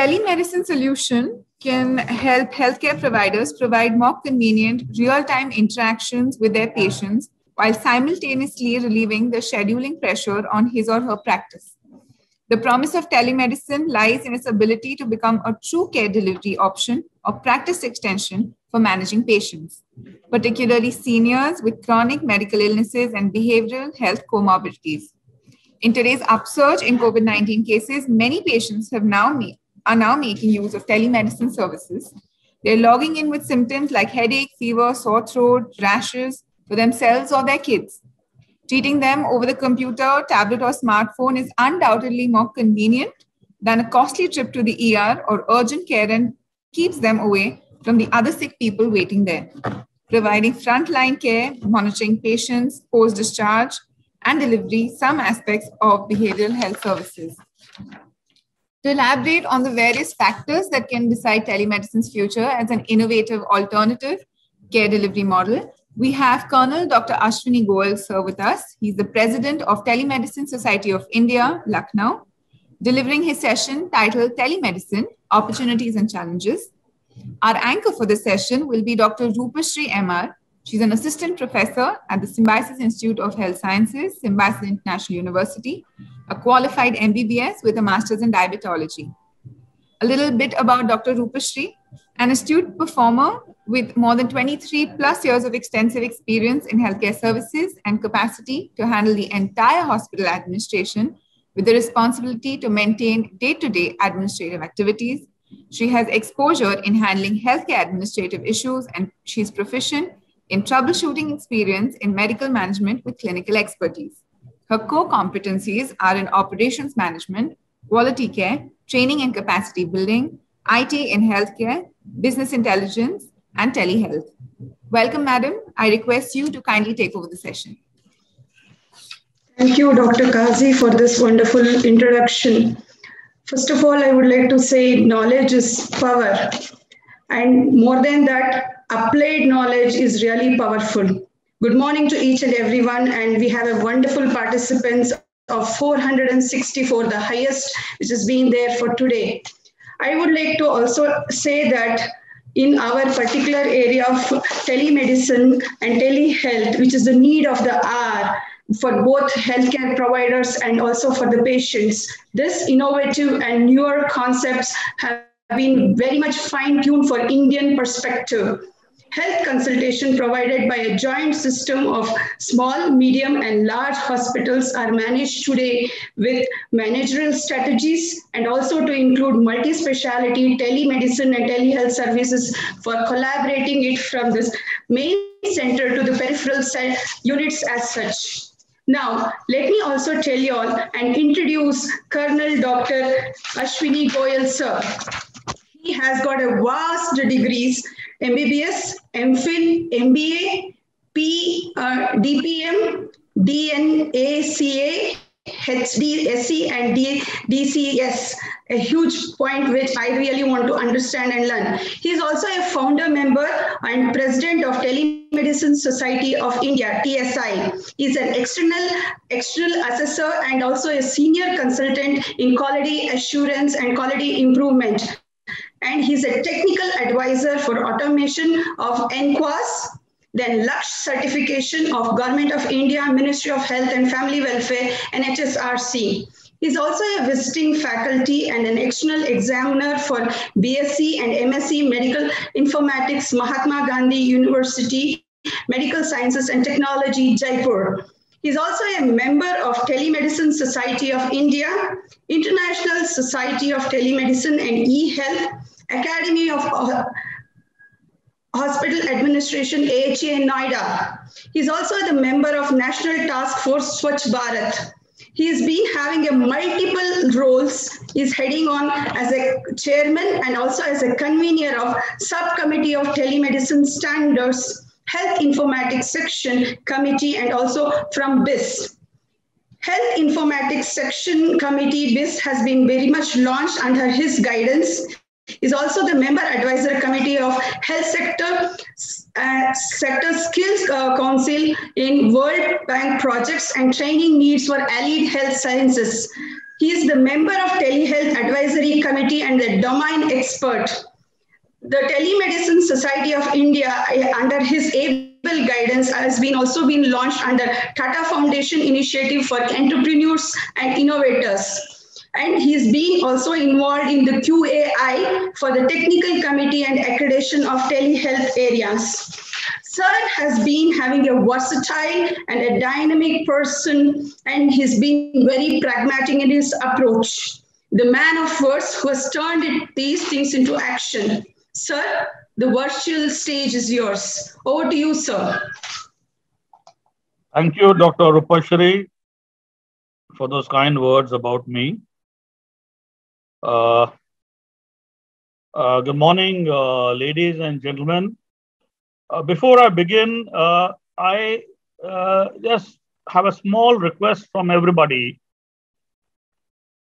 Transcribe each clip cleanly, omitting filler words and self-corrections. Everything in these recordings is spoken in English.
telemedicine solution can help healthcare providers provide more convenient, real-time interactions with their patients while simultaneously relieving the scheduling pressure on his or her practice. The promise of telemedicine lies in its ability to become a true care delivery option or practice extension for managing patients, particularly seniors with chronic medical illnesses and behavioral health comorbidities. In today's upsurge in COVID-19 cases, many patients are now making use of telemedicine services. They're logging in with symptoms like headache, fever, sore throat, rashes for themselves or their kids. Treating them over the computer, tablet, or smartphone is undoubtedly more convenient than a costly trip to the ER or urgent care and keeps them away from the other sick people waiting there. Providing frontline care, monitoring patients, post-discharge, and delivery some aspects of behavioral health services. To elaborate on the various factors that can decide telemedicine's future as an innovative alternative care delivery model, we have Colonel Dr. Ashwini Goyal, sir, with us. He's the president of Telemedicine Society of India, Lucknow, delivering his session titled Telemedicine, Opportunities and Challenges. Our anchor for this session will be Dr. Rupashree M.R. She's an assistant professor at the Symbiosis Institute of Health Sciences, Symbiosis International University, a qualified MBBS with a master's in diabetology. A little bit about Dr. Rupashree, an astute performer with more than 23 plus years of extensive experience in healthcare services and capacity to handle the entire hospital administration with the responsibility to maintain day-to-day administrative activities. She has exposure in handling healthcare administrative issues, and she's proficient in troubleshooting experience in medical management with clinical expertise. Her core competencies are in operations management, quality care, training and capacity building, IT in healthcare, business intelligence, and telehealth. Welcome, madam. I request you to kindly take over the session. Thank you, Dr. Kazi, for this wonderful introduction. First of all, I would like to say knowledge is power. And more than that, applied knowledge is really powerful. Good morning to each and everyone. And we have a wonderful participants of 464, the highest which has been there for today. I would like to also say that in our particular area of telemedicine and telehealth, which is the need of the hour for both healthcare providers and also for the patients, this innovative and newer concepts have been very much fine-tuned for Indian perspective. Health consultation provided by a joint system of small, medium, and large hospitals are managed today with managerial strategies and also to include multi-speciality telemedicine and telehealth services for collaborating it from this main center to the peripheral units as such. Now, let me also tell you all and introduce Colonel Dr. Ashwini Goyal, sir. He has got a vast degrees, MBBS, MPhil, MBA, DPM, DNACA, HDSE, and DCS, a huge point which I really want to understand and learn. He is also a founder member and president of Telemedicine Society of India, TSI. He is an external assessor and also a senior consultant in quality assurance and quality improvement. And he's a technical advisor for automation of NQAS, then Lux certification of Government of India, Ministry of Health and Family Welfare, NHSRC. He's also a visiting faculty and an external examiner for BSc and MSc Medical Informatics, Mahatma Gandhi University, Medical Sciences and Technology, Jaipur. He's also a member of Telemedicine Society of India, International Society of Telemedicine and E-Health, Academy of Hospital Administration, AHA, Noida. He's also the member of National Task Force Swachh Bharat. He's been having a multiple roles. He's heading on as a chairman and also as a convener of Subcommittee of Telemedicine Standards, Health Informatics Section Committee, and also from BIS. Health Informatics Section Committee, BIS, has been very much launched under his guidance. Is also the member advisory committee of Health Sector Skills Council in World Bank projects and training needs for allied health sciences. He is the member of Telehealth Advisory Committee and the domain expert. The Telemedicine Society of India, under his able guidance, has also been launched under Tata Foundation Initiative for Entrepreneurs and Innovators. And he's been also involved in the QAI for the Technical Committee and Accreditation of Telehealth areas. Sir has been having a versatile and a dynamic person, and he's been very pragmatic in his approach. The man of words who has turned these things into action. Sir, the virtual stage is yours. Over to you, sir. Thank you, Dr. Rupashri, for those kind words about me. Good morning, ladies and gentlemen. Before I begin, I just have a small request from everybody.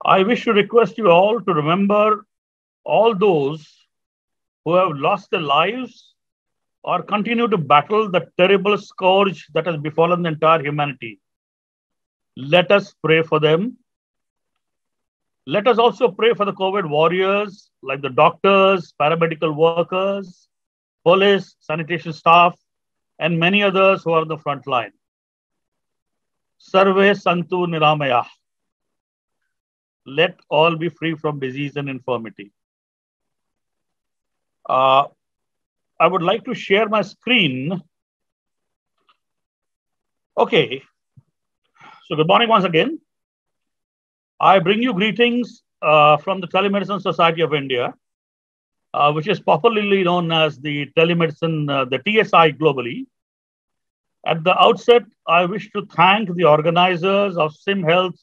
I wish to request you all to remember all those who have lost their lives or continue to battle the terrible scourge that has befallen the entire humanity. Let us pray for them. Let us also pray for the COVID warriors, like the doctors, paramedical workers, police, sanitation staff, and many others who are on the front line. Sarve Santu Niramaya. Let all be free from disease and infirmity. I would like to share my screen. Okay. So good morning once again. I bring you greetings from the Telemedicine Society of India, which is popularly known as the Telemedicine, the TSI globally. At the outset, I wish to thank the organizers of SimHealth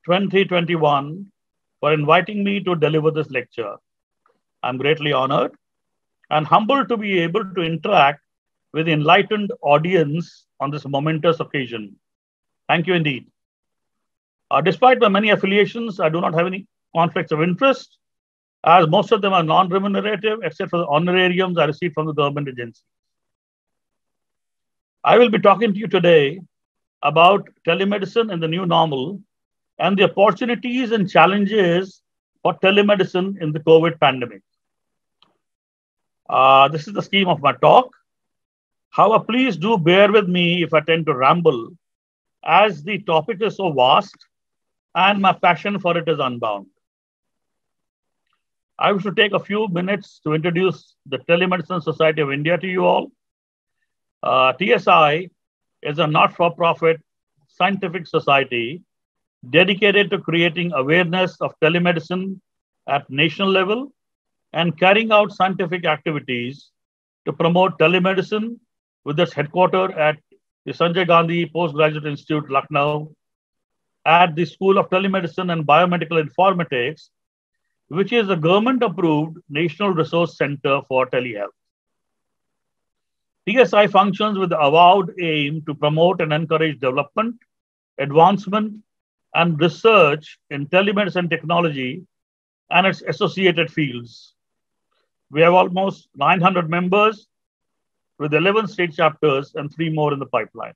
2021 for inviting me to deliver this lecture. I'm greatly honored and humbled to be able to interact with the enlightened audience on this momentous occasion. Thank you indeed. Despite my many affiliations, I do not have any conflicts of interest, as most of them are non-remunerative, except for the honorariums I received from the government agency. I will be talking to you today about telemedicine and the new normal and the opportunities and challenges for telemedicine in the COVID pandemic. This is the scheme of my talk. However, please do bear with me if I tend to ramble, as the topic is so vast and my passion for it is unbound. I wish to take a few minutes to introduce the Telemedicine Society of India to you all. TSI is a not-for-profit scientific society dedicated to creating awareness of telemedicine at national level and carrying out scientific activities to promote telemedicine with its headquarters at the Sanjay Gandhi Postgraduate Institute, Lucknow, at the School of Telemedicine and Biomedical Informatics, which is a government-approved National Resource Center for Telehealth. TSI functions with the avowed aim to promote and encourage development, advancement, and research in telemedicine technology and its associated fields. We have almost 900 members with 11 state chapters and 3 more in the pipeline.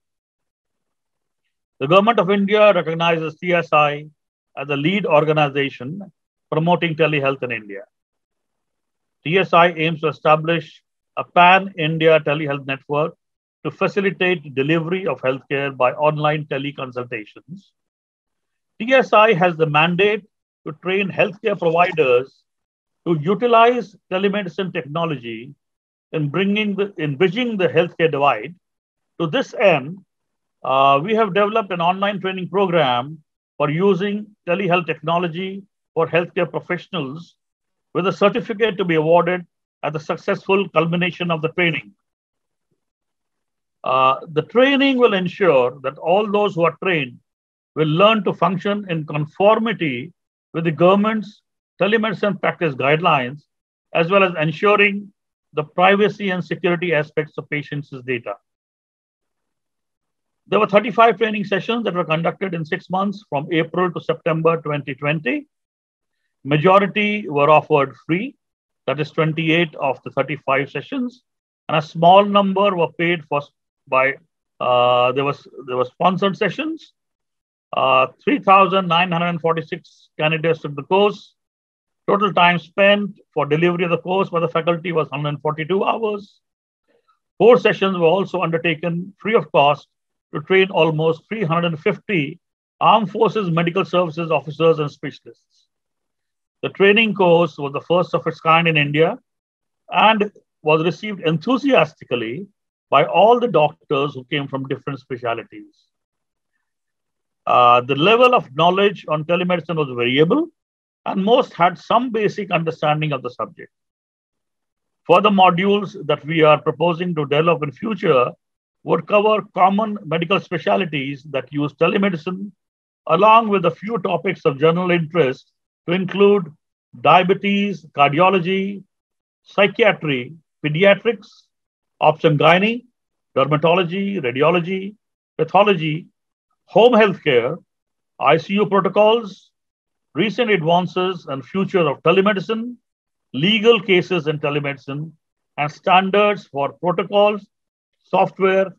The Government of India recognizes TSI as a lead organization promoting telehealth in India. TSI aims to establish a pan-India telehealth network to facilitate delivery of healthcare by online teleconsultations. TSI has the mandate to train healthcare providers to utilize telemedicine technology in bridging the healthcare divide. To this end, we have developed an online training program for using telehealth technology for healthcare professionals, with a certificate to be awarded at the successful culmination of the training. The training will ensure that all those who are trained will learn to function in conformity with the government's telemedicine practice guidelines, as well as ensuring the privacy and security aspects of patients' data. There were 35 training sessions that were conducted in 6 months from April to September 2020. Majority were offered free, that is 28 of the 35 sessions, and a small number were paid for by, there were sponsored sessions. 3,946 candidates took the course. Total time spent for delivery of the course by the faculty was 142 hours. 4 sessions were also undertaken free of cost to train almost 350 Armed Forces Medical Services officers and specialists. The training course was the first of its kind in India and was received enthusiastically by all the doctors who came from different specialties. The level of knowledge on telemedicine was variable, and most had some basic understanding of the subject. Further modules that we are proposing to develop in future would cover common medical specialties that use telemedicine, along with a few topics of general interest to include diabetes, cardiology, psychiatry, pediatrics, obs-and-gynae, dermatology, radiology, pathology, home healthcare, ICU protocols, recent advances and future of telemedicine, legal cases in telemedicine, and standards for protocols, software,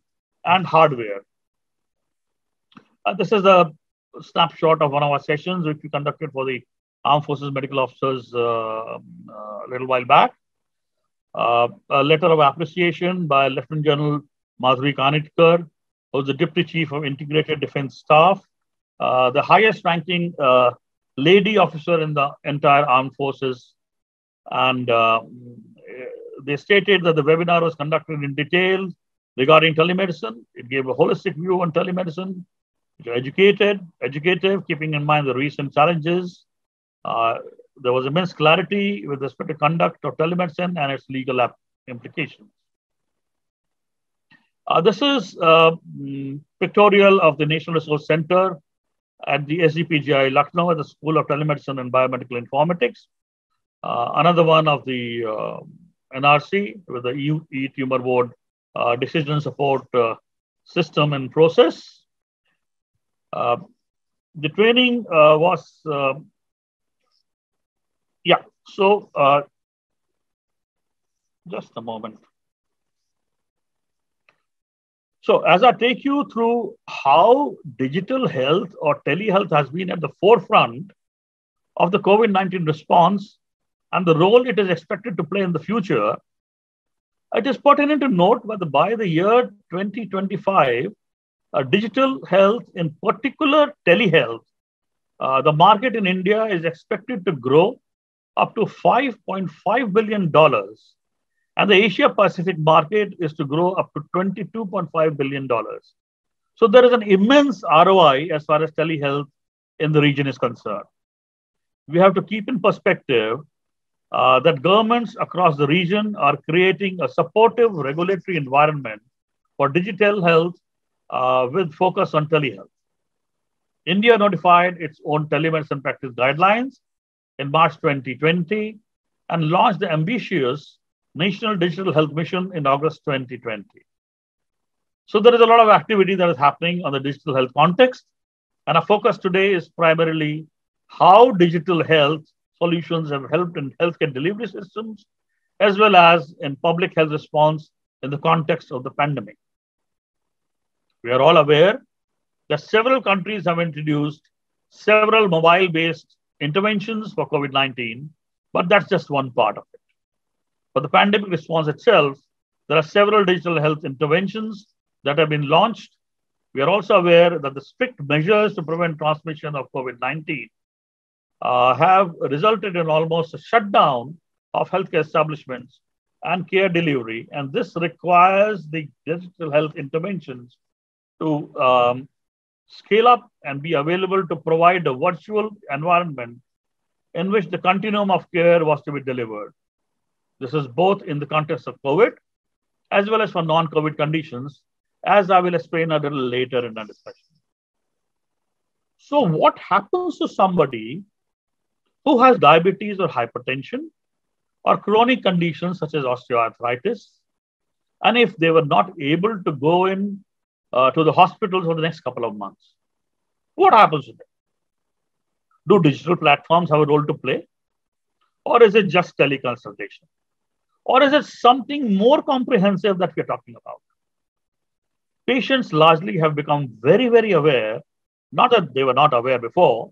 and hardware. This is a snapshot of one of our sessions which we conducted for the Armed Forces Medical Officers a little while back. A letter of appreciation by Lieutenant General Madhuri Kanitkar, who is the Deputy Chief of Integrated Defense Staff, the highest ranking lady officer in the entire armed forces. And they stated that the webinar was conducted in detail regarding telemedicine. It gave a holistic view on telemedicine. Educative, keeping in mind the recent challenges. There was immense clarity with respect to conduct of telemedicine and its legal implications. This is pictorial of the National Resource Center at the SGPGI Lucknow at the School of Telemedicine and Biomedical Informatics. Another one of the NRC with the e-tumor board decision support system and process. The training was, just a moment. So as I take you through how digital health or telehealth has been at the forefront of the COVID-19 response and the role it is expected to play in the future, it is pertinent to note that by the year 2025, digital health, in particular telehealth, the market in India is expected to grow up to $5.5 billion. And the Asia Pacific market is to grow up to $22.5 billion. So there is an immense ROI as far as telehealth in the region is concerned. We have to keep in perspective that governments across the region are creating a supportive regulatory environment for digital health with focus on telehealth. India notified its own telemedicine practice guidelines in March 2020 and launched the ambitious National Digital Health Mission in August 2020. So there is a lot of activity that is happening on the digital health context. And our focus today is primarily how digital health solutions have helped in healthcare delivery systems, as well as in public health response in the context of the pandemic. We are all aware that several countries have introduced several mobile-based interventions for COVID-19, but that's just one part of it. For the pandemic response itself, there are several digital health interventions that have been launched. We are also aware that the strict measures to prevent transmission of COVID-19 have resulted in almost a shutdown of healthcare establishments and care delivery. And this requires the digital health interventions to scale up and be available to provide a virtual environment in which the continuum of care was to be delivered. This is both in the context of COVID as well as for non-COVID conditions, as I will explain a little later in our discussion. So what happens to somebody who has diabetes or hypertension or chronic conditions such as osteoarthritis, and if they were not able to go in to the hospitals for the next couple of months? What happens to them? Do digital platforms have a role to play? Or is it just teleconsultation? Or is it something more comprehensive that we're talking about? Patients largely have become very, very aware Not that they were not aware before,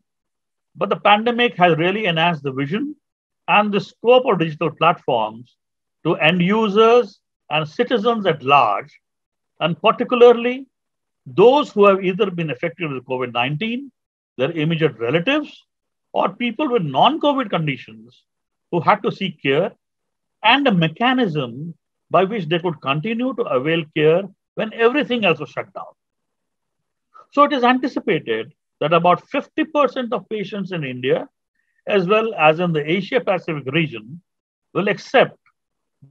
but the pandemic has really enhanced the vision and the scope of digital platforms to end users and citizens at large, and particularly those who have either been affected with COVID-19, their immediate relatives, or people with non-COVID conditions who had to seek care, and a mechanism by which they could continue to avail care when everything else was shut down. So it is anticipated that about 50% of patients in India, as well as in the Asia Pacific region, will accept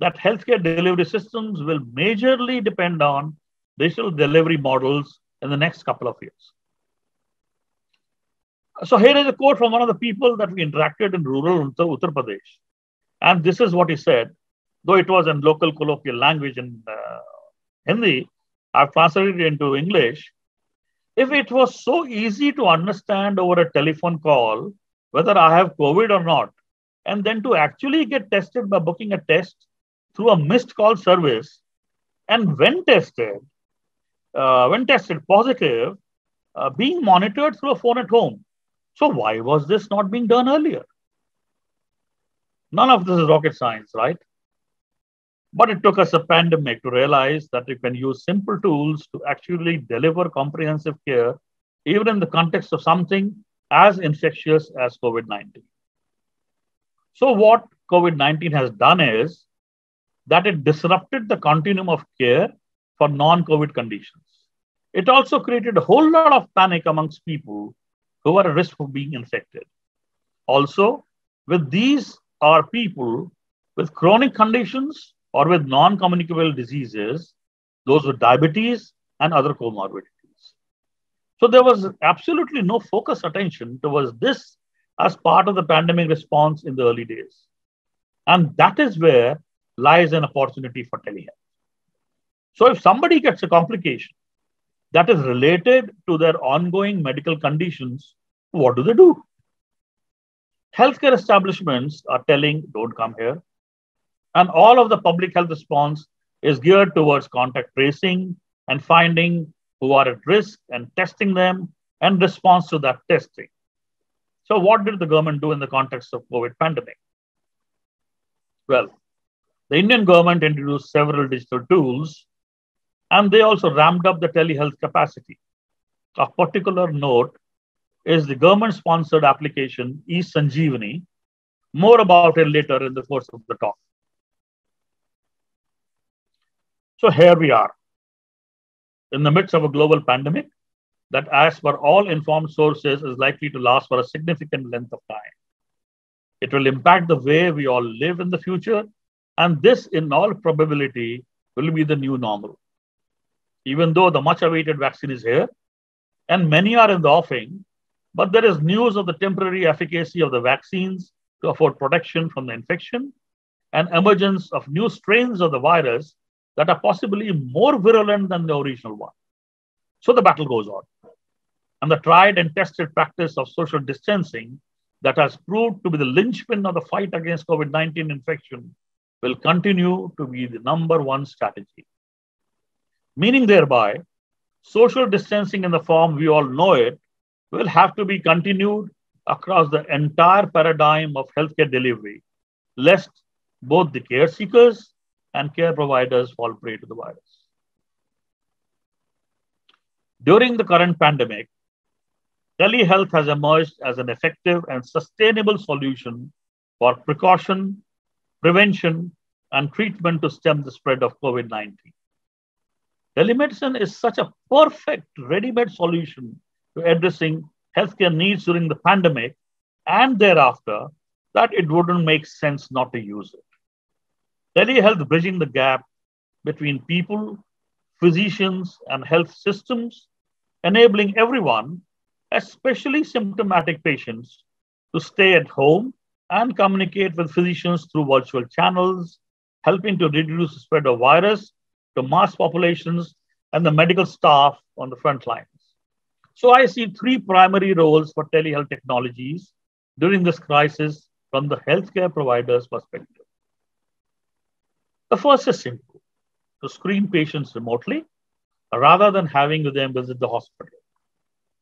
that healthcare delivery systems will majorly depend on digital delivery models in the next couple of years. So here is a quote from one of the people that we interacted in rural Uttar Pradesh. And this is what he said, though it was in local colloquial language in Hindi, I've translated it into English. If it was so easy to understand over a telephone call whether I have COVID or not, and then to actually get tested by booking a test through a missed call service, and when tested positive, being monitored through a phone at home. So why was this not being done earlier? None of this is rocket science, right? But it took us a pandemic to realize that we can use simple tools to actually deliver comprehensive care, even in the context of something as infectious as COVID-19. So what COVID-19 has done is that it disrupted the continuum of care for non-COVID conditions. It also created a whole lot of panic amongst people who are at risk of being infected. Also, with these are people with chronic conditions or with non-communicable diseases, those with diabetes and other comorbidities. So there was absolutely no focused attention towards this as part of the pandemic response in the early days. And that is where lies an opportunity for telehealth. So if somebody gets a complication that is related to their ongoing medical conditions, what do? Healthcare establishments are telling, don't come here. And all of the public health response is geared towards contact tracing and finding who are at risk and testing them and response to that testing. So what did the government do in the context of COVID pandemic? Well, the Indian government introduced several digital tools, and they also ramped up the telehealth capacity. Of particular note is the government-sponsored application eSanjeevani. More about it later in the course of the talk. So here we are, in the midst of a global pandemic that, as per all informed sources, is likely to last for a significant length of time. It will impact the way we all live in the future, and this, in all probability, will be the new normal. Even though the much-awaited vaccine is here, and many are in the offing, but there is news of the temporary efficacy of the vaccines to afford protection from the infection and emergence of new strains of the virus that are possibly more virulent than the original one. So the battle goes on. And the tried and tested practice of social distancing that has proved to be the linchpin of the fight against COVID-19 infection will continue to be the #1 strategy. Meaning thereby, social distancing in the form we all know it will have to be continued across the entire paradigm of healthcare delivery, lest both the care seekers and care providers fall prey to the virus. During the current pandemic, telehealth has emerged as an effective and sustainable solution for precaution, prevention, and treatment to stem the spread of COVID-19. Telemedicine is such a perfect ready-made solution to addressing healthcare needs during the pandemic and thereafter that it wouldn't make sense not to use it. Telehealth bridging the gap between people, physicians, and health systems, enabling everyone, especially symptomatic patients, to stay at home and communicate with physicians through virtual channels, helping to reduce the spread of virus to mass populations and the medical staff on the front lines. So I see three primary roles for telehealth technologies during this crisis from the healthcare provider's perspective. The first is simple, to screen patients remotely rather than having them visit the hospital.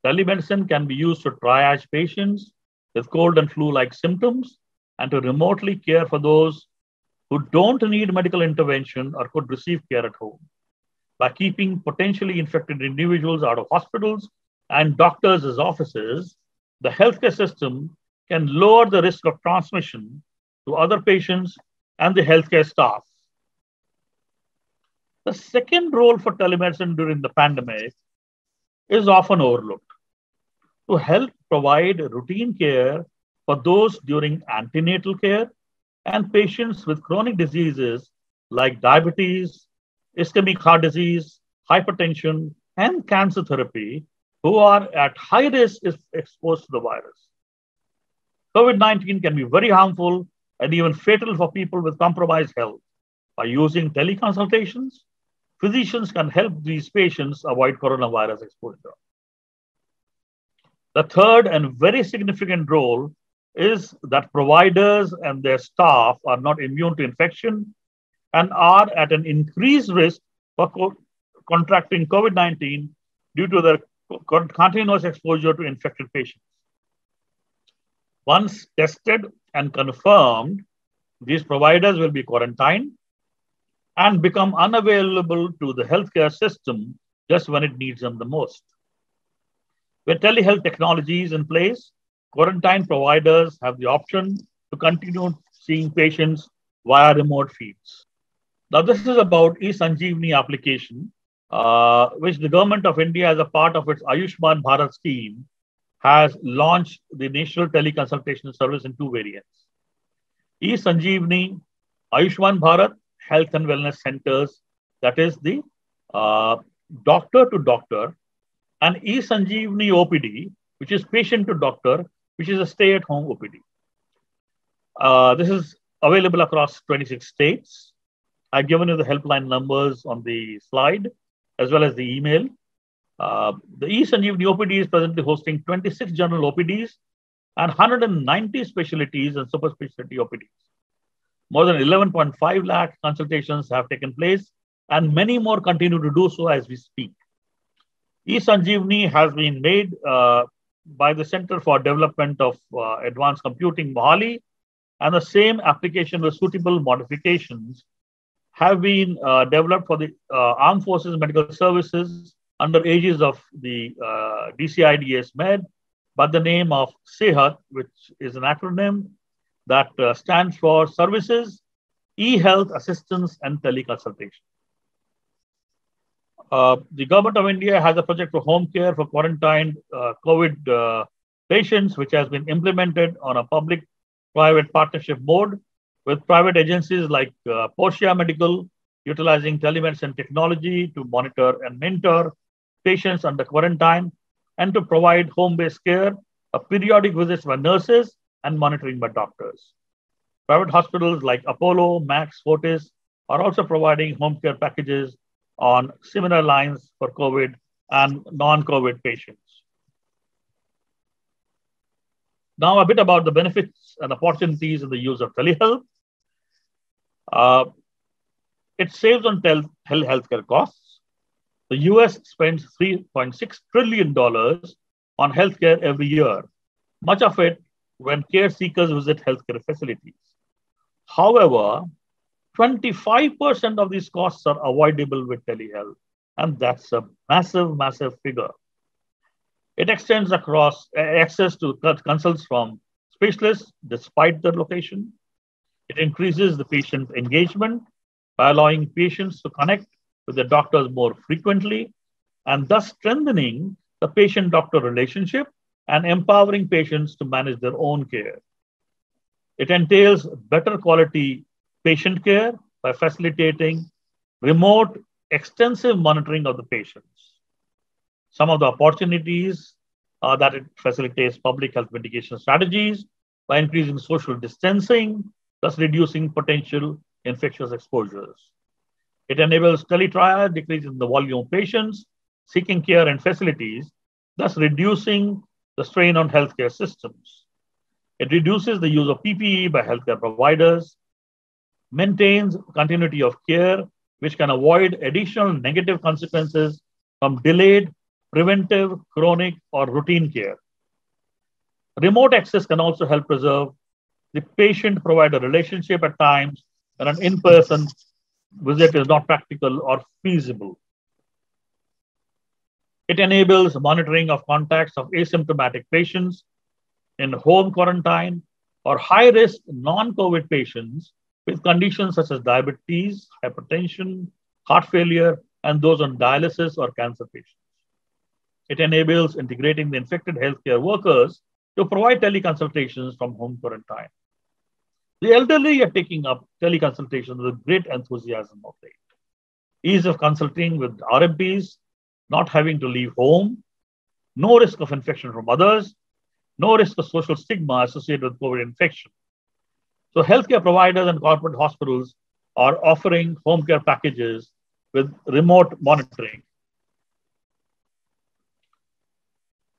Telemedicine can be used to triage patients with cold and flu-like symptoms and to remotely care for those who don't need medical intervention or could receive care at home. By keeping potentially infected individuals out of hospitals and doctors' offices, the healthcare system can lower the risk of transmission to other patients and the healthcare staff. The second role for telemedicine during the pandemic is often overlooked: to help provide routine care for those during antenatal care and patients with chronic diseases like diabetes, ischemic heart disease, hypertension, and cancer therapy who are at high risk if exposed to the virus. COVID-19 can be very harmful and even fatal for people with compromised health. By using teleconsultations, physicians can help these patients avoid coronavirus exposure. The third and very significant role is that providers and their staff are not immune to infection and are at an increased risk for contracting COVID-19 due to their continuous exposure to infected patients. Once tested and confirmed, these providers will be quarantined and become unavailable to the healthcare system just when it needs them the most. With telehealth technologies in place, quarantine providers have the option to continue seeing patients via remote feeds. Now, this is about eSanjeevani application, which the government of India, as a part of its Ayushman Bharat scheme, has launched the national teleconsultation service in two variants. eSanjeevani, Ayushman Bharat Health and Wellness Centers, that is the doctor to doctor, and eSanjeevani OPD, which is patient to doctor, which is a stay-at-home OPD. This is available across 26 states. I've given you the helpline numbers on the slide, as well as the email. The eSanjeevani OPD is presently hosting 26 general OPDs and 190 specialties and super specialty OPDs. More than 11.5 lakh consultations have taken place, and many more continue to do so as we speak. eSanjeevani has been made by the Center for Development of Advanced Computing, Mohali, and the same application with suitable modifications have been developed for the Armed Forces Medical Services under aegis of the DCIDS Med by the name of SEHAT, which is an acronym that stands for Services, E-Health Assistance and Teleconsultation. The government of India has a project for home care for quarantined COVID patients, which has been implemented on a public-private partnership mode with private agencies like Portia Medical, utilizing telemedicine technology to monitor and mentor patients under quarantine and to provide home-based care, periodic visits by nurses, and monitoring by doctors. Private hospitals like Apollo, Max, Fortis are also providing home care packages on similar lines for COVID and non-COVID patients. Now, a bit about the benefits and opportunities in the use of telehealth. It saves on healthcare costs. The US spends $3.6 trillion on healthcare every year, much of it when care seekers visit healthcare facilities. However, 25% of these costs are avoidable with telehealth, and that's a massive, massive figure. It extends across access to consults from specialists despite their location. It increases the patient engagement by allowing patients to connect with their doctors more frequently and thus strengthening the patient-doctor relationship and empowering patients to manage their own care. It entails better quality patient care by facilitating remote, extensive monitoring of the patients. Some of the opportunities are that it facilitates public health mitigation strategies by increasing social distancing, thus reducing potential infectious exposures. It enables teletriage, decreasing the volume of patients seeking care in facilities, thus reducing the strain on healthcare systems. It reduces the use of PPE by healthcare providers, maintains continuity of care, which can avoid additional negative consequences from delayed preventive, chronic, or routine care. Remote access can also help preserve the patient-provider relationship at times when an in-person visit is not practical or feasible. It enables monitoring of contacts of asymptomatic patients in home quarantine or high-risk non-COVID patients with conditions such as diabetes, hypertension, heart failure, and those on dialysis or cancer patients. It enables integrating the infected healthcare workers to provide teleconsultations from home quarantine. The elderly are taking up teleconsultations with great enthusiasm of late. Ease of consulting with RMPs, not having to leave home, no risk of infection from others, no risk of social stigma associated with COVID infection. So healthcare providers and corporate hospitals are offering home care packages with remote monitoring.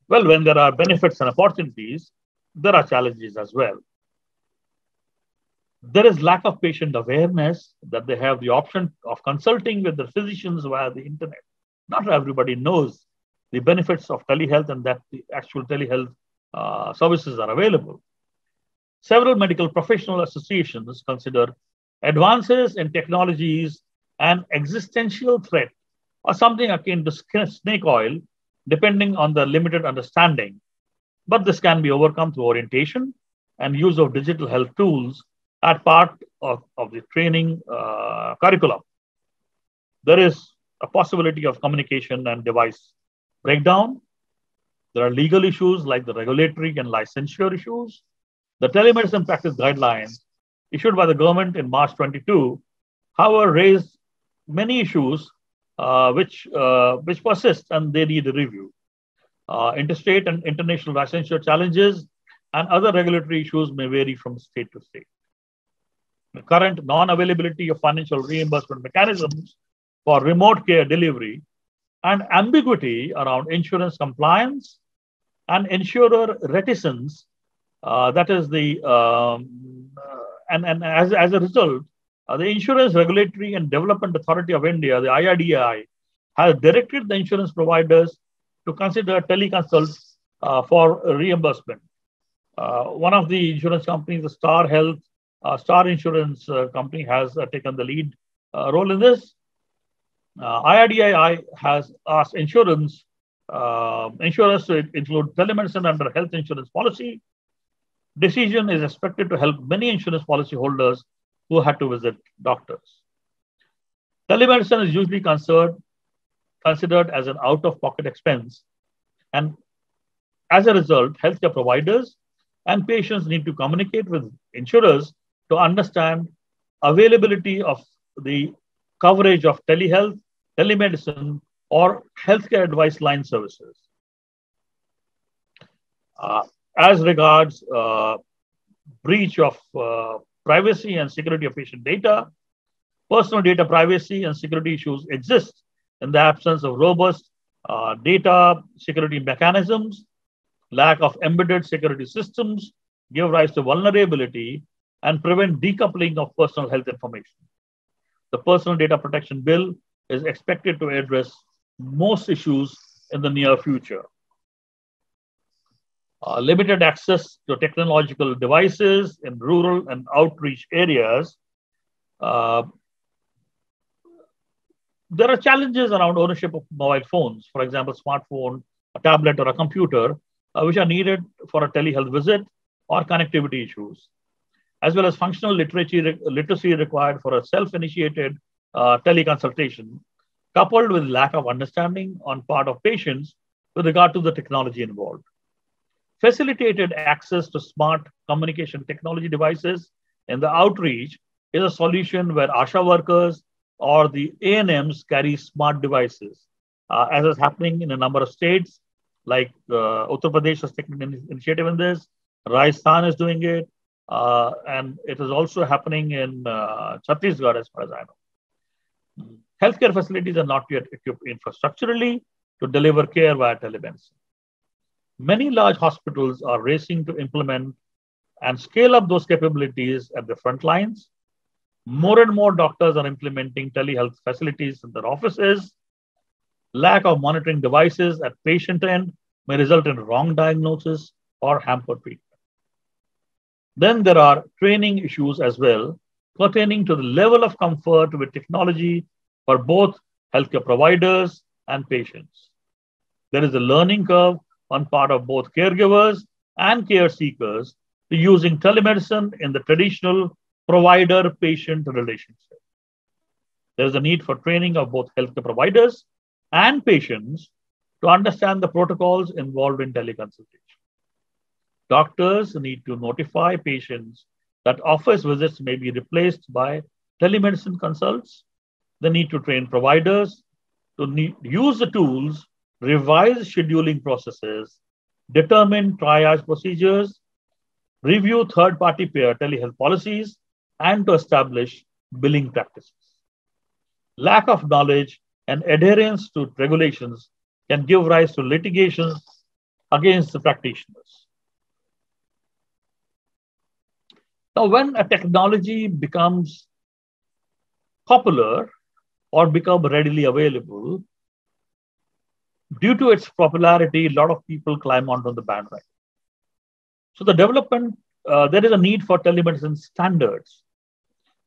Well, when there are benefits and opportunities, there are challenges as well. There is lack of patient awareness that they have the option of consulting with their physicians via the internet. Not everybody knows the benefits of telehealth and that the actual telehealth services are available. Several medical professional associations consider advances in technologies an existential threat or something akin to snake oil, depending on the limited understanding. But this can be overcome through orientation and use of digital health tools as part of the training curriculum. There is a possibility of communication and device breakdown. There are legal issues like the regulatory and licensure issues. The telemedicine practice guidelines issued by the government in March 22, however, raised many issues which persist and they need a review. Interstate and international licensure challenges and other regulatory issues may vary from state to state. The current non-availability of financial reimbursement mechanisms for remote care delivery and ambiguity around insurance compliance and insurer reticence, that is the, and as a result, the Insurance Regulatory and Development Authority of India, the IRDAI, has directed the insurance providers to consider teleconsults for reimbursement. One of the insurance companies, the Star Health, Star Insurance Company, has taken the lead role in this. IRDAI has asked insurers to include telemedicine under health insurance policy. Decision is expected to help many insurance policyholders who had to visit doctors. Telemedicine is usually considered as an out-of-pocket expense, and as a result, healthcare providers and patients need to communicate with insurers to understand availability of the coverage of telehealth, telemedicine, or healthcare advice line services. As regards breach of privacy and security of patient data, personal data privacy and security issues exist in the absence of robust data security mechanisms. Lack of embedded security systems give rise to vulnerability and prevent decoupling of personal health information. The Personal Data Protection Bill is expected to address most issues in the near future. Limited access to technological devices in rural and outreach areas. There are challenges around ownership of mobile phones, for example, smartphone, a tablet, or a computer, which are needed for a telehealth visit or connectivity issues, as well as functional literacy required for a self-initiated teleconsultation, coupled with lack of understanding on part of patients with regard to the technology involved. Facilitated access to smart communication technology devices in the outreach is a solution where ASHA workers or the ANMs carry smart devices, as is happening in a number of states, like Uttar Pradesh has taken an initiative in this, Rajasthan is doing it, and it is also happening in Chhattisgarh, as far as I know. Healthcare facilities are not yet equipped infrastructurally to deliver care via telemedicine. Many large hospitals are racing to implement and scale up those capabilities at the front lines. More and more doctors are implementing telehealth facilities in their offices. Lack of monitoring devices at patient end may result in wrong diagnosis or hampered treatment. Then there are training issues as well, pertaining to the level of comfort with technology for both healthcare providers and patients. There is a learning curve on part of both caregivers and care seekers to using telemedicine in the traditional provider-patient relationship. There is a need for training of both healthcare providers and patients to understand the protocols involved in teleconsultation. Doctors need to notify patients that office visits may be replaced by telemedicine consults. They need to train providers to use the tools, revise scheduling processes, determine triage procedures, review third-party payer telehealth policies, and to establish billing practices. Lack of knowledge and adherence to regulations can give rise to litigations against the practitioners. Now, when a technology becomes popular or become readily available, due to its popularity, a lot of people climb onto the bandwagon. So the development, there is a need for telemedicine standards.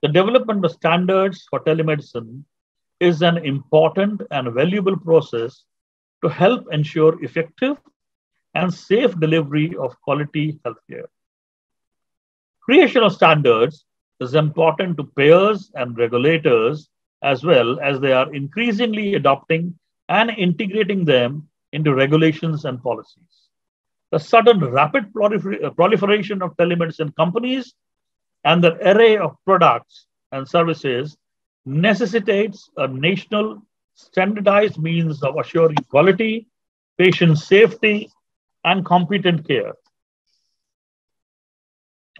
The development of standards for telemedicine is an important and valuable process to help ensure effective and safe delivery of quality healthcare. Creation of standards is important to payers and regulators as well, as they are increasingly adopting and integrating them into regulations and policies. The sudden rapid proliferation of telemedicine companies and the array of products and services necessitates a national standardized means of assuring quality, patient safety, and competent care.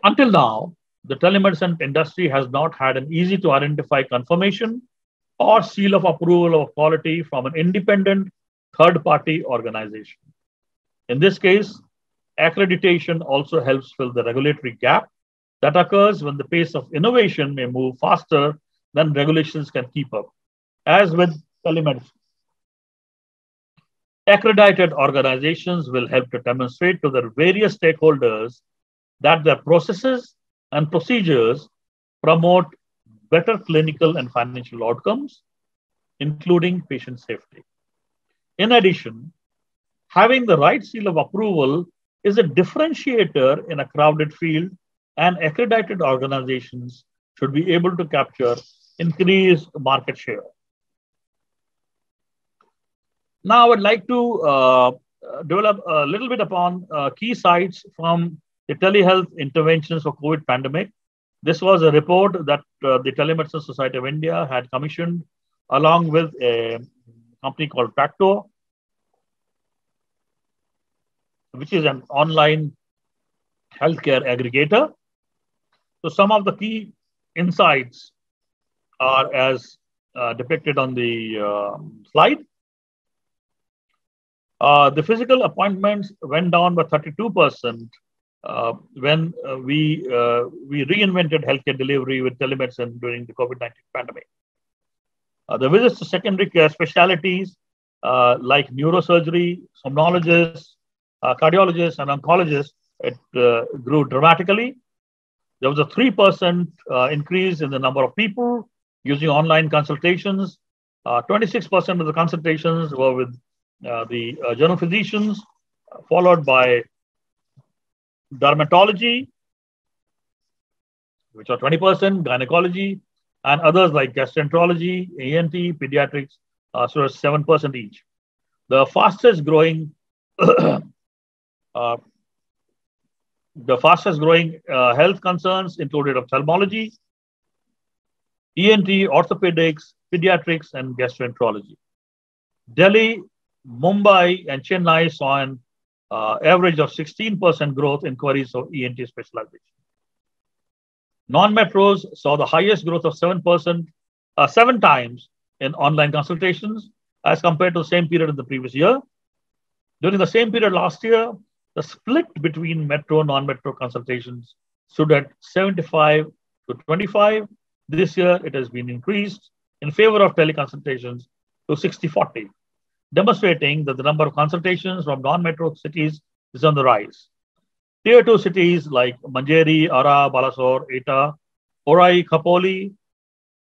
Until now, the telemedicine industry has not had an easy to identify confirmation or seal of approval of quality from an independent third-party organization. In this case, accreditation also helps fill the regulatory gap that occurs when the pace of innovation may move faster than regulations can keep up, as with telemedicine. Accredited organizations will help to demonstrate to their various stakeholders that their processes and procedures promote better clinical and financial outcomes, including patient safety. In addition, having the right seal of approval is a differentiator in a crowded field, and accredited organizations should be able to capture increased market share. Now, I would like to develop a little bit upon key sites from the telehealth interventions for COVID pandemic. This was a report that the Telemedicine Society of India had commissioned along with a company called Practo, which is an online healthcare aggregator. So some of the key insights are as depicted on the slide. The physical appointments went down by 32% when we reinvented healthcare delivery with telemedicine during the COVID-19 pandemic. The visits to secondary care specialties like neurosurgery, somnologists, cardiologists, and oncologists, it grew dramatically. There was a 3% increase in the number of people using online consultations. 26% of the consultations were with the general physicians, followed by dermatology, which are 20%, gynecology, and others like gastroenterology, ENT, pediatrics, so 7% each. The fastest growing health concerns included ophthalmology, ENT, orthopedics, pediatrics, and gastroenterology. Delhi, Mumbai, and Chennai saw an average of 16% growth in queries of ENT specialization. Non-metros saw the highest growth of 7 times in online consultations as compared to the same period in the previous year. During the same period last year, the split between metro and non-metro consultations stood at 75 to 25. This year, it has been increased in favor of teleconsultations to 60-40. demonstrating that the number of consultations from non-metro cities is on the rise. Tier 2 cities like Manjeri, Ara, Balasore, Eta, Orai, Khopoli,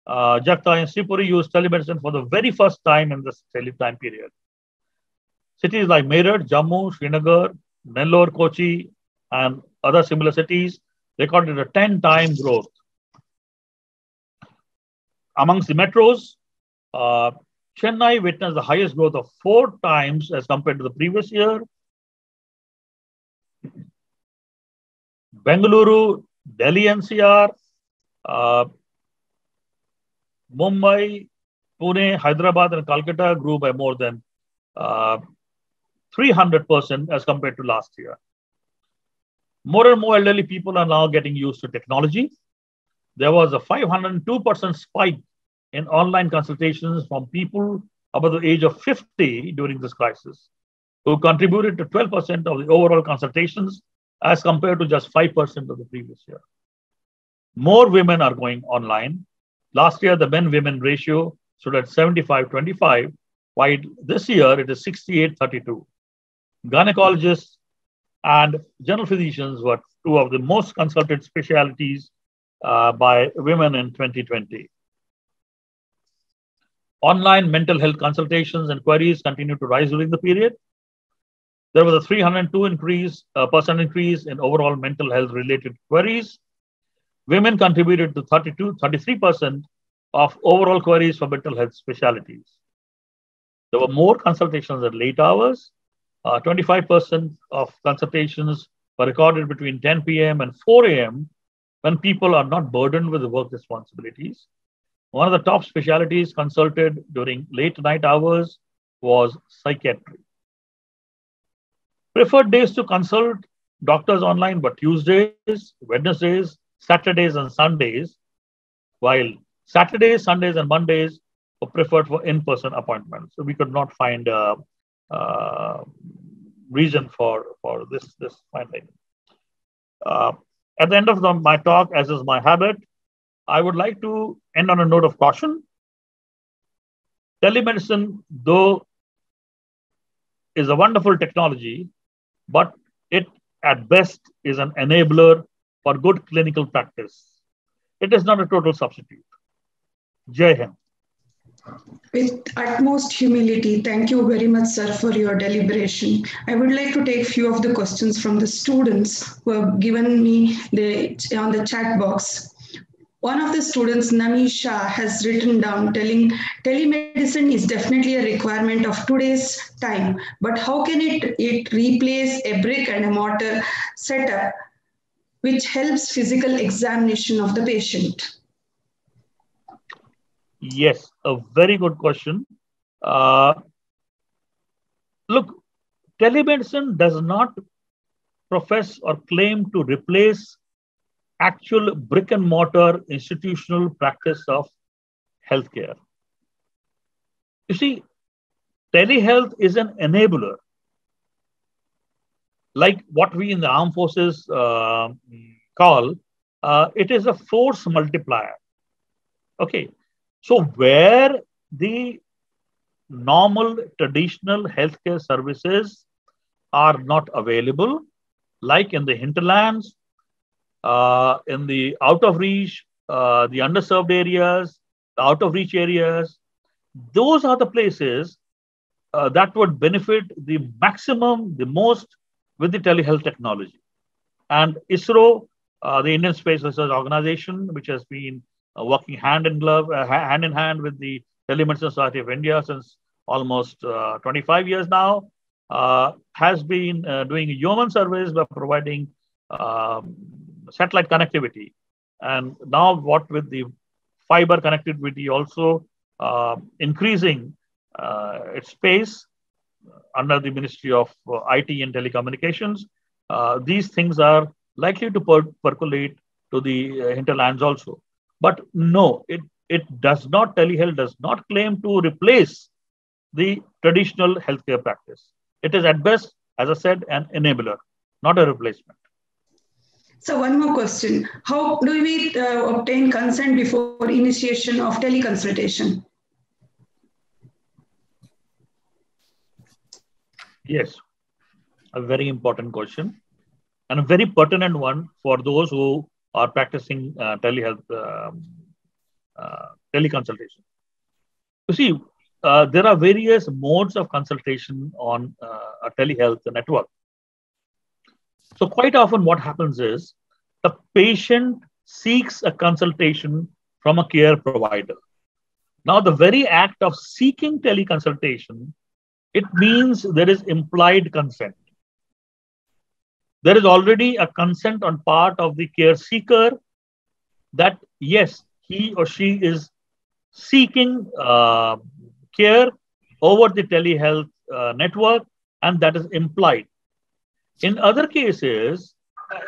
Jakta, and Sripuri use telemedicine for the very first time in this time period. Cities like Meerut, Jammu, Srinagar, Nellore, Kochi, and other similar cities recorded a 10-time growth. Amongst the metros, Chennai witnessed the highest growth of 4 times as compared to the previous year. Bengaluru, Delhi NCR, Mumbai, Pune, Hyderabad, and Calcutta grew by more than 300% as compared to last year. More and more elderly people are now getting used to technology. There was a 502% spike in online consultations from people above the age of 50 during this crisis, who contributed to 12% of the overall consultations as compared to just 5% of the previous year. More women are going online. Last year, the men-women ratio stood at 75-25, while this year it is 68-32. Gynecologists and general physicians were 2 of the most consulted specialties by women in 2020. Online mental health consultations and queries continued to rise during the period. There was a 302% increase in overall mental health related queries. Women contributed to 33% of overall queries for mental health specialties. There were more consultations at late hours. 25% of consultations were recorded between 10 p.m. and 4 a.m. when people are not burdened with the work responsibilities. One of the top specialties consulted during late night hours was psychiatry. Preferred days to consult doctors online were Tuesdays, Wednesdays, Saturdays, and Sundays, while Saturdays, Sundays, and Mondays were preferred for in-person appointments. So we could not find a reason for this finding. At the end of my talk, as is my habit, I would like to end on a note of caution. Telemedicine, though, is a wonderful technology, but it at best is an enabler for good clinical practice. It is not a total substitute. Jai Hind. With utmost humility, thank you very much, sir, for your deliberation. I would like to take a few of the questions from the students who have given me on the chat box. One of the students, Nami Shah, has written down telling telemedicine is definitely a requirement of today's time, but how can it replace a brick and a mortar setup which helps physical examination of the patient? Yes, a very good question. Look, telemedicine does not profess or claim to replace actual brick and mortar institutional practice of healthcare. You see, telehealth is an enabler. Like what we in the armed forces call, it is a force multiplier. Okay. So where the normal traditional healthcare services are not available, like in the hinterlands, in the out of reach, the underserved areas, the out of reach areas, those are the places that would benefit the maximum, the most with the telehealth technology. And ISRO, the Indian Space Research Organization, which has been working hand in hand with the Telemedicine Society of India since almost 25 years now, has been doing a human service by providing satellite connectivity. And now what with the fiber connectivity also increasing its space under the Ministry of IT and Telecommunications, these things are likely to percolate to the hinterlands also. But no, it does not, telehealth does not claim to replace the traditional healthcare practice. It is at best, as I said, an enabler, not a replacement. So one more question. How do we obtain consent before initiation of teleconsultation? Yes, a very important question and a very pertinent one for those who are practicing telehealth, teleconsultation. You see, there are various modes of consultation on a telehealth network. So quite often what happens is the patient seeks a consultation from a care provider. Now, the very act of seeking teleconsultation, it means there is implied consent. There is already a consent on part of the care seeker that yes, he or she is seeking care over the telehealth network, and that is implied. In other cases,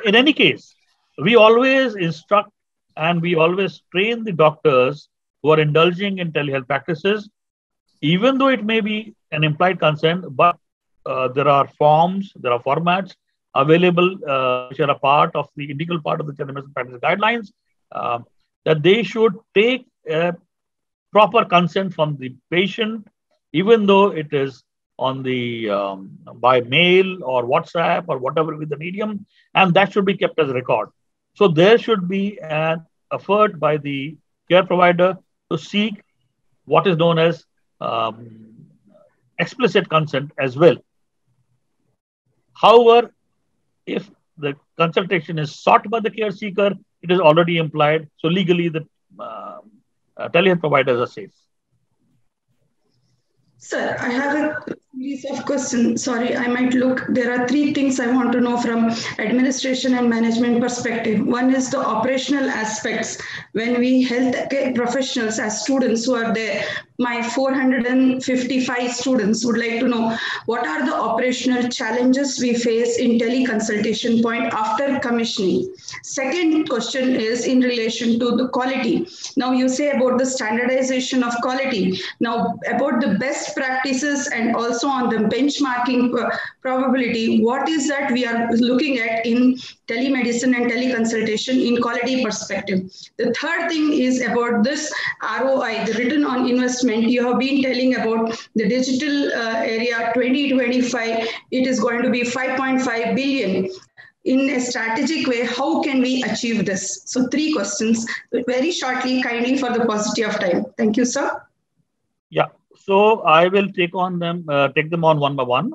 in any case, we always instruct and we always train the doctors who are indulging in telehealth practices, even though it may be an implied consent, but there are forms, there are formats available which are a part of the integral part of the telemedicine practice guidelines, that they should take proper consent from the patient, even though it is on the by mail or WhatsApp or whatever with the medium, and that should be kept as a record. So there should be an effort by the care provider to seek what is known as explicit consent as well. However, if the consultation is sought by the care seeker, it is already implied. So legally, the telehealth providers are safe. Sir, I have a series of questions. Sorry, I might look. There are three things I want to know from administration and management perspective. One is the operational aspects. When we healthcare professionals as students who are there, my 455 students would like to know what are the operational challenges we face in teleconsultation point after commissioning. Second question is in relation to the quality. Now you say about the standardization of quality. Now about the best practices and also on the benchmarking probability, what is that we are looking at in telemedicine and teleconsultation in quality perspective. The third thing is about this ROI, the return on investment. You have been telling about the digital area 2025, it is going to be 5.5 billion. In a strategic way, how can we achieve this? So three questions, very shortly, kindly for the paucity of time. Thank you, sir. Yeah, so I will take them on one by one.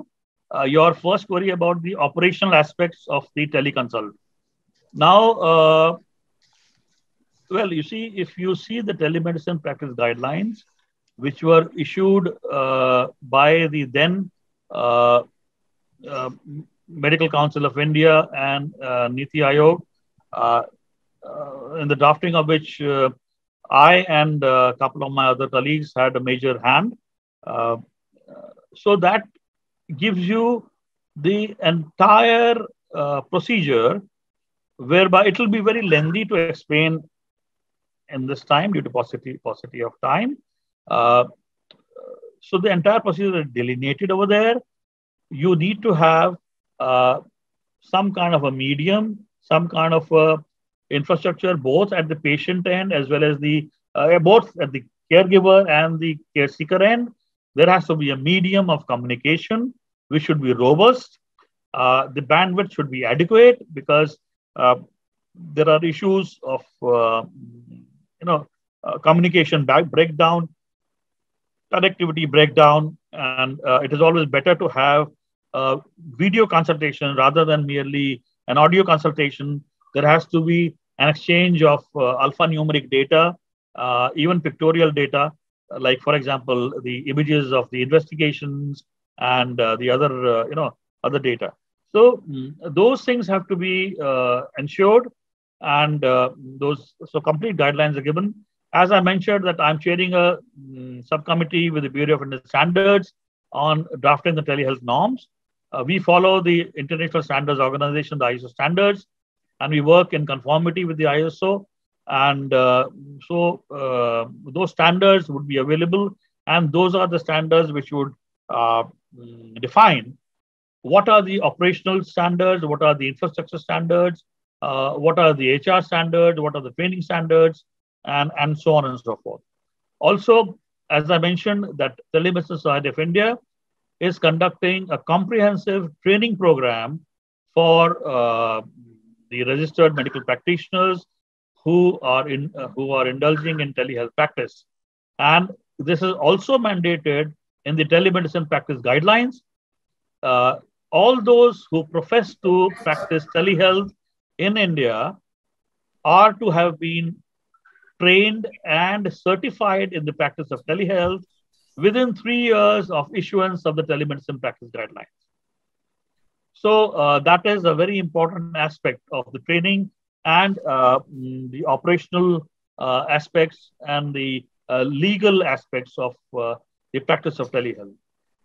Your first query about the operational aspects of the teleconsult. Now, well, you see, if you see the telemedicine practice guidelines, which were issued by the then Medical Council of India and Niti Aayog, in the drafting of which I and a couple of my other colleagues had a major hand. So that gives you the entire procedure, whereby it will be very lengthy to explain in this time due to paucity of time. So the entire procedure is delineated over there. You need to have some kind of a medium, some kind of infrastructure, both at the patient end as well as the both at the caregiver and the care seeker end. There has to be a medium of communication which should be robust. The bandwidth should be adequate because there are issues of communication breakdown, connectivity breakdown, and it is always better to have video consultation rather than merely an audio consultation. There has to be an exchange of alphanumeric data, even pictorial data, like for example, the images of the investigations and the other data. So those things have to be ensured, and so complete guidelines are given. As I mentioned, that I'm chairing a subcommittee with the Bureau of Indian Standards on drafting the telehealth norms. We follow the International Standards Organization, the ISO standards, and we work in conformity with the ISO. And so those standards would be available, and those are the standards which would define what are the operational standards, what are the infrastructure standards, what are the HR standards, what are the training standards, and so on and so forth. Also, as I mentioned, that Telemedicine Society of India is conducting a comprehensive training program for the registered medical practitioners who are indulging in telehealth practice. And this is also mandated in the telemedicine practice guidelines. All those who profess to practice telehealth in India are to have been trained and certified in the practice of telehealth within 3 years of issuance of the telemedicine practice guidelines. So that is a very important aspect of the training and the operational aspects and the legal aspects of the practice of telehealth.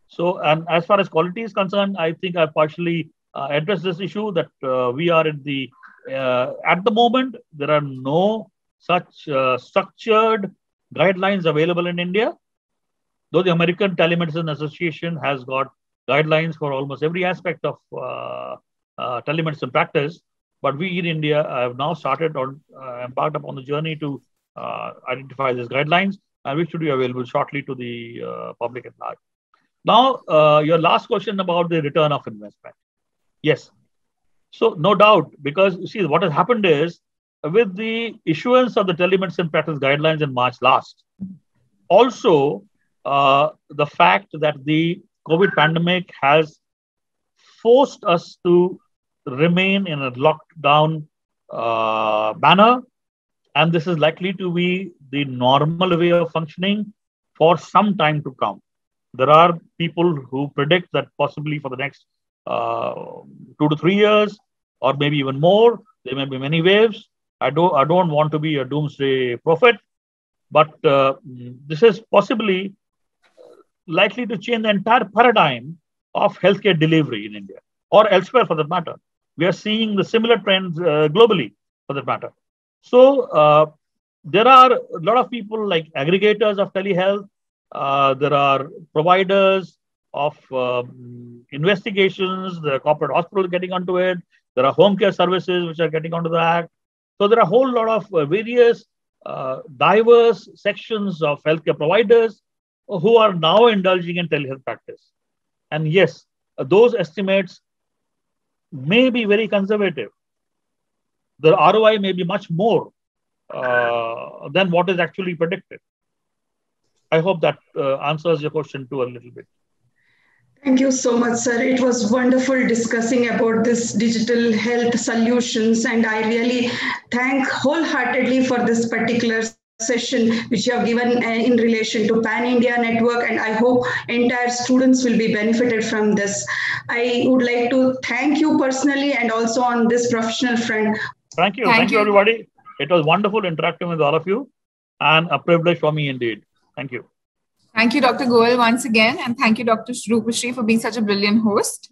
So, and as far as quality is concerned, I think I partially addressed this issue that we are in the, at the moment, there are no such structured guidelines available in India, though the American Telemedicine Association has got guidelines for almost every aspect of telemedicine practice. But we in India have now started on, embarked upon the journey to identify these guidelines, and which should be available shortly to the public at large. Now, your last question about the return of investment. Yes. So no doubt, because you see, what has happened is with the issuance of the telemedicine practice guidelines in March last, also the fact that the COVID pandemic has forced us to remain in a lockdown manner, and this is likely to be the normal way of functioning for some time to come. There are people who predict that possibly for the next 2 to 3 years, or maybe even more, there may be many waves. I don't want to be a doomsday prophet, but this is possibly likely to change the entire paradigm of healthcare delivery in India or elsewhere for that matter. We are seeing the similar trends globally for that matter. So there are a lot of people like aggregators of telehealth. There are providers of investigations, the corporate hospitals getting onto it. There are home care services which are getting onto the act. So there are a whole lot of various diverse sections of healthcare providers who are now indulging in telehealth practice. And yes, those estimates may be very conservative. The ROI may be much more than what is actually predicted. I hope that answers your question too a little bit. Thank you so much, sir. It was wonderful discussing about this digital health solutions, and I really thank wholeheartedly for this particular session which you have given in relation to Pan India Network, and I hope entire students will be benefited from this. I would like to thank you personally and also on this professional front. Thank you. Thank you, everybody. It was wonderful interacting with all of you and a privilege for me indeed. Thank you. Thank you, Dr. Goel, once again. And thank you, Dr. Roopasree, for being such a brilliant host.